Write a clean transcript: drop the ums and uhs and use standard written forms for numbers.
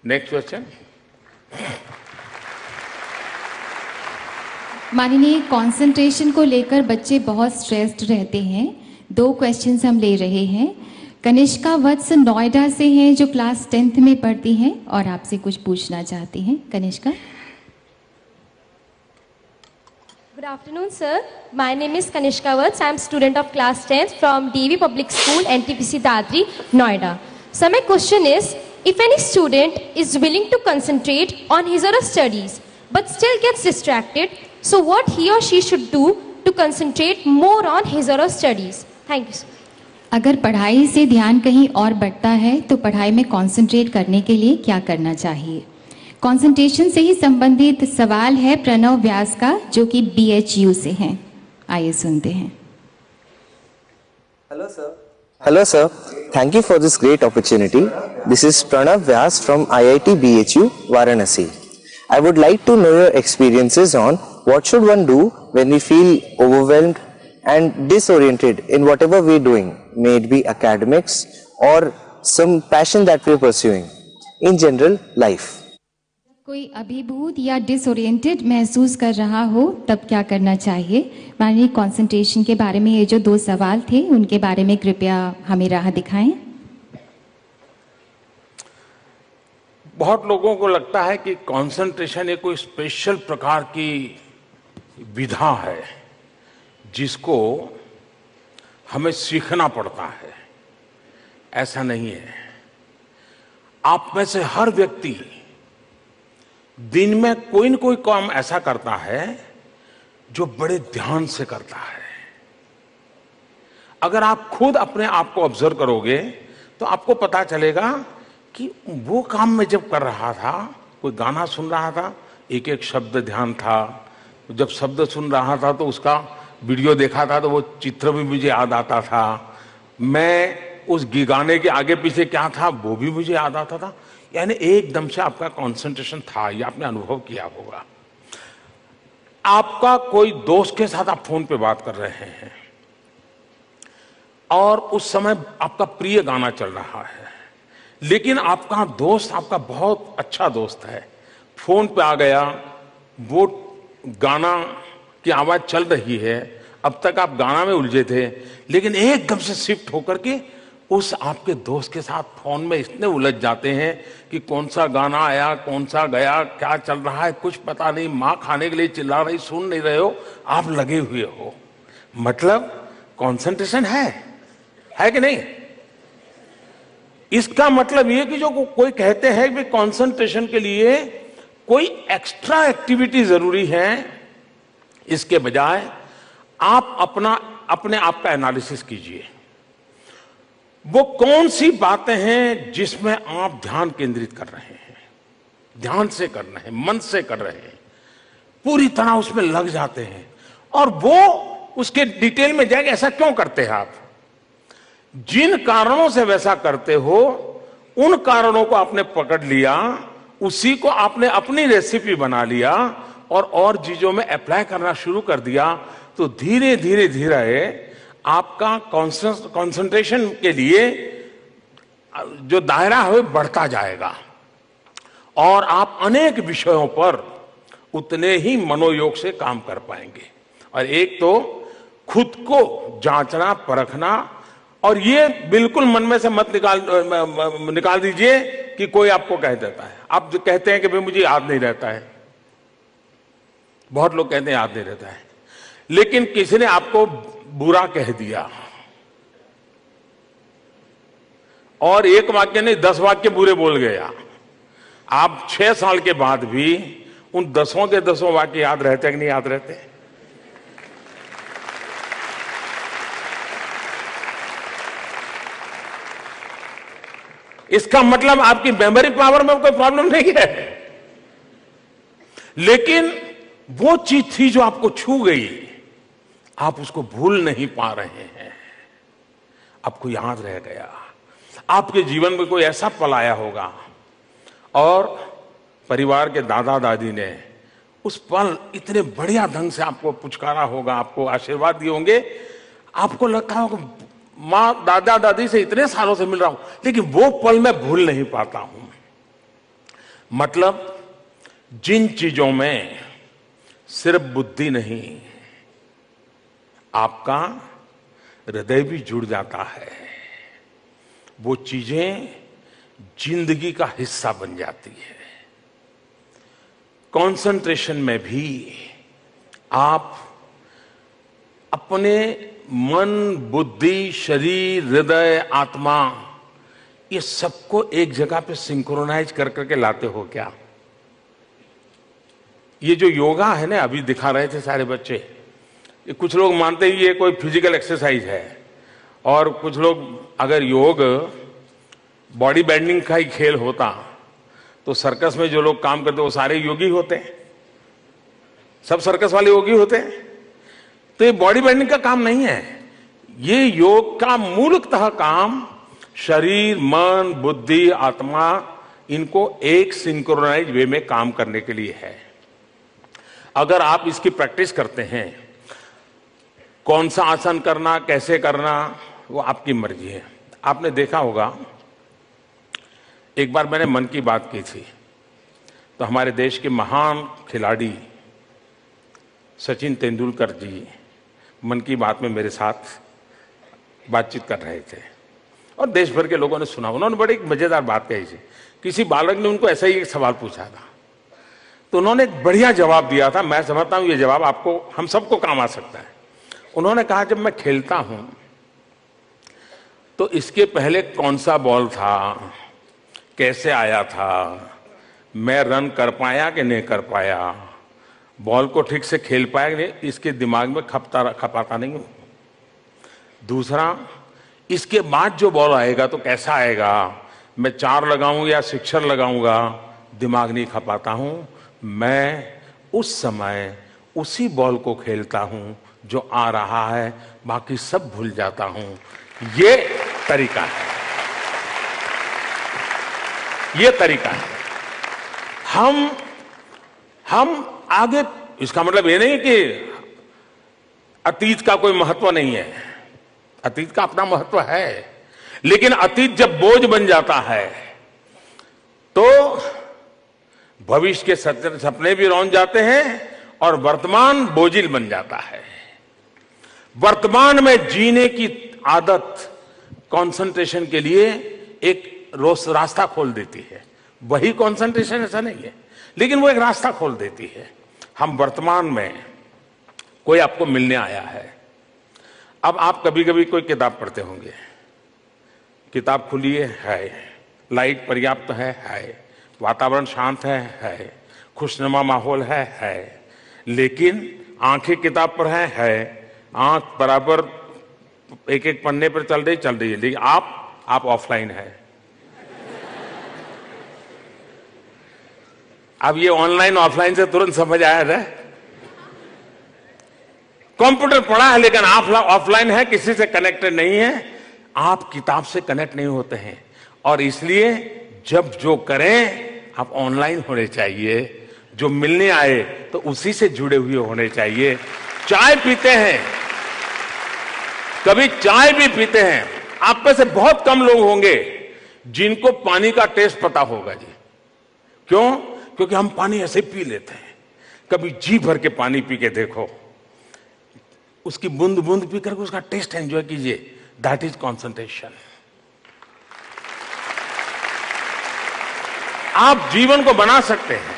Next question. माननीय, concentration को लेकर बच्चे बहुत स्ट्रेस्ड रहते हैं। 2 क्वेश्चंस हम ले रहे हैं। कनिष्का वत्स नोएडा से हैं, जो क्लास 10th में पढ़ती हैं और आपसे कुछ पूछना चाहती हैं। Kanishka. Good afternoon, sir. My name is Kanishka Vats. I am student of class 10th from DV Public School, NTPC Dadri, Noida. So my question is, if any student is willing to concentrate on his or her studies, but still gets distracted, so what he or she should do to concentrate more on his or her studies? Thank you, sir. अगर पढ़ाई से ध्यान कहीं और बढ़ता है तो पढ़ाई में कंसंट्रेट करने के लिए क्या करना चाहिए? कंसंट्रेशन से ही संबंधित सवाल है प्रणव व्यास का, जो कि BHU से हैं। आइए सुनते हैं। Hello sir, thank you for this great opportunity. This is Pranav Vyas from IIT BHU Varanasi. I would like to know your experiences on what should one do when we feel overwhelmed and disoriented in whatever we're doing, may it be academics or some passion that we're pursuing, in general life. कोई अभिभूत या disoriented महसूस कर रहा हो तब क्या करना चाहिए? माननीय, कंसंट्रेशन के बारे में ये जो 2 सवाल थे उनके बारे में कृपया हमें राह दिखाएं। बहुत लोगों को लगता है कि कंसंट्रेशन एक कोई स्पेशल प्रकार की विधा है जिसको हमें सीखना पड़ता है। ऐसा नहीं है। आप में से हर व्यक्ति दिन में कोई न कोई काम ऐसा करता है जो बड़े ध्यान से करता है। अगर आप खुद अपने आप को ऑब्जर्व करोगे तो आपको पता चलेगा कि वो काम मैं जब कर रहा था, कोई गाना सुन रहा था, एक एक शब्द ध्यान था। जब शब्द सुन रहा था तो उसका वीडियो देखा था तो वो चित्र भी मुझे याद आता था। मैं उस गाने के आगे पीछे क्या था वो भी मुझे याद आता था। यानी एकदम से आपका कंसंट्रेशन था, ये आपने अनुभव किया होगा। आपका कोई दोस्त के साथ आप फोन पे बात कर रहे हैं और उस समय आपका प्रिय गाना चल रहा है, लेकिन आपका दोस्त आपका बहुत अच्छा दोस्त है, फोन पे आ गया, वो गाना की आवाज चल रही है, अब तक आप गाना में उलझे थे, लेकिन एकदम से शिफ्ट होकर के उस आपके दोस्त के साथ फोन में इतने उलझ जाते हैं कि कौन सा गाना आया, कौन सा गया, क्या चल रहा है कुछ पता नहीं, माँ खाने के लिए चिल्ला रही, सुन नहीं रहे हो, आप लगे हुए हो। मतलब कंसंट्रेशन है कि नहीं? इसका मतलब ये कि जो कोई कहते हैं कि कंसंट्रेशन के लिए कोई एक्स्ट्रा एक्टिविटी जरूरी है, इसके बजाय आप अपने आप का एनालिसिस कीजिए। वो कौन सी बातें हैं जिसमें आप ध्यान केंद्रित कर रहे हैं, ध्यान से कर रहे हैं, मन से कर रहे हैं, पूरी तरह उसमें लग जाते हैं और वो उसके डिटेल में जाएंगे। ऐसा क्यों करते हैं आप? जिन कारणों से वैसा करते हो उन कारणों को आपने पकड़ लिया, उसी को आपने अपनी रेसिपी बना लिया और चीजों में अप्लाई करना शुरू कर दिया, तो धीरे धीरे आपका कंसंट्रेशन के लिए जो दायरा है बढ़ता जाएगा और आप अनेक विषयों पर उतने ही मनोयोग से काम कर पाएंगे। और एक तो खुद को जांचना परखना, और ये बिल्कुल मन में से मत निकाल दीजिए कि कोई आपको कह देता है। आप जो कहते हैं कि भाई मुझे याद नहीं रहता है, बहुत लोग कहते हैं याद नहीं रहता है, लेकिन किसी ने आपको बुरा कह दिया और एक वाक्य नहीं 10 वाक्य बुरे बोल गया, आप 6 साल के बाद भी उन 10 के 10 वाक्य याद रहते हैं कि नहीं याद रहते? इसका मतलब आपकी मेमोरी पावर में कोई प्रॉब्लम नहीं है, लेकिन वो चीज थी जो आपको छू गई, आप उसको भूल नहीं पा रहे हैं, आपको याद रह गया। आपके जीवन में कोई ऐसा पल आया होगा और परिवार के दादा दादी ने उस पल इतने बढ़िया ढंग से आपको पुचकारा होगा, आपको आशीर्वाद दिए होंगे, आपको लगता होगा माँ दादा दादी से इतने सालों से मिल रहा हूं लेकिन वो पल मैं भूल नहीं पाता हूं। मतलब जिन चीजों में सिर्फ बुद्धि नहीं, आपका हृदय भी जुड़ जाता है, वो चीजें जिंदगी का हिस्सा बन जाती है। कंसंट्रेशन में भी आप अपने मन, बुद्धि, शरीर, हृदय, आत्मा, ये सबको एक जगह पे सिंक्रोनाइज कर करके लाते हो क्या? ये जो योगा है ना, अभी दिखा रहे थे सारे बच्चे, ये कुछ लोग मानते हैं ये कोई फिजिकल एक्सरसाइज है, और कुछ लोग अगर योग बॉडी बेंडिंग का ही खेल होता तो सर्कस में जो लोग काम करते वो सारे योगी होते हैं, सब सर्कस वाले योगी होते हैं। तो ये बॉडी बेंडिंग का काम नहीं है, ये योग का मूलतः काम शरीर, मन, बुद्धि, आत्मा, इनको एक सिंक्रोनाइज वे में काम करने के लिए है। अगर आप इसकी प्रैक्टिस करते हैं, कौन सा आसन करना, कैसे करना, वो आपकी मर्जी है। आपने देखा होगा, एक बार मैंने मन की बात की थी तो हमारे देश के महान खिलाड़ी सचिन तेंदुलकर जी मन की बात में मेरे साथ बातचीत कर रहे थे और देश भर के लोगों ने सुना। उन्होंने बड़ी मजेदार बात कही थी। किसी बालक ने उनको ऐसा ही एक सवाल पूछा था, तो उन्होंने एक बढ़िया जवाब दिया था। मैं समझता हूं ये जवाब आपको, हम सबको काम आ सकता है। उन्होंने कहा, जब मैं खेलता हूं तो इसके पहले कौन सा बॉल था, कैसे आया था, मैं रन कर पाया कि नहीं कर पाया, बॉल को ठीक से खेल पाया कि नहीं, इसके दिमाग में खपाता नहीं हूं। दूसरा, इसके बाद जो बॉल आएगा तो कैसा आएगा, मैं 4 लगाऊं या सिक्सर लगाऊंगा, दिमाग नहीं खपाता हूं। मैं उस समय उसी बॉल को खेलता हूं जो आ रहा है, बाकी सब भूल जाता हूं। ये तरीका है, ये तरीका है। हम आगे, इसका मतलब ये नहीं कि अतीत का कोई महत्व नहीं है, अतीत का अपना महत्व है, लेकिन अतीत जब बोझ बन जाता है तो भविष्य के सपने भी रौंद जाते हैं और वर्तमान बोझिल बन जाता है। वर्तमान में जीने की आदत कंसंट्रेशन के लिए एक रास्ता खोल देती है। वही कंसंट्रेशन ऐसा नहीं है, लेकिन वो एक रास्ता खोल देती है। हम वर्तमान में, कोई आपको मिलने आया है, अब आप कभी कभी कोई किताब पढ़ते होंगे, किताब खुली है, लाइट पर्याप्त है, वातावरण शांत है, खुशनुमा माहौल है, लेकिन आंखें किताब पर है, आंख बराबर एक एक पन्ने पर चल रही है, लेकिन आप ऑफलाइन है। अब ये ऑनलाइन ऑफलाइन से तुरंत समझ आया है। कंप्यूटर पढ़ा है लेकिन आप ऑफलाइन है, किसी से कनेक्टेड नहीं है, आप किताब से कनेक्ट नहीं होते हैं। और इसलिए जब जो करें आप ऑनलाइन होने चाहिए, जो मिलने आए तो उसी से जुड़े हुए होने चाहिए। चाय पीते हैं, कभी चाय भी पीते हैं, आप में से बहुत कम लोग होंगे जिनको पानी का टेस्ट पता होगा जी। क्यों? क्योंकि हम पानी ऐसे पी लेते हैं। कभी जी भर के पानी पी के देखो, उसकी बूंद बूंद पी करके उसका टेस्ट एंजॉय कीजिए। That is concentration. आप जीवन को बना सकते हैं।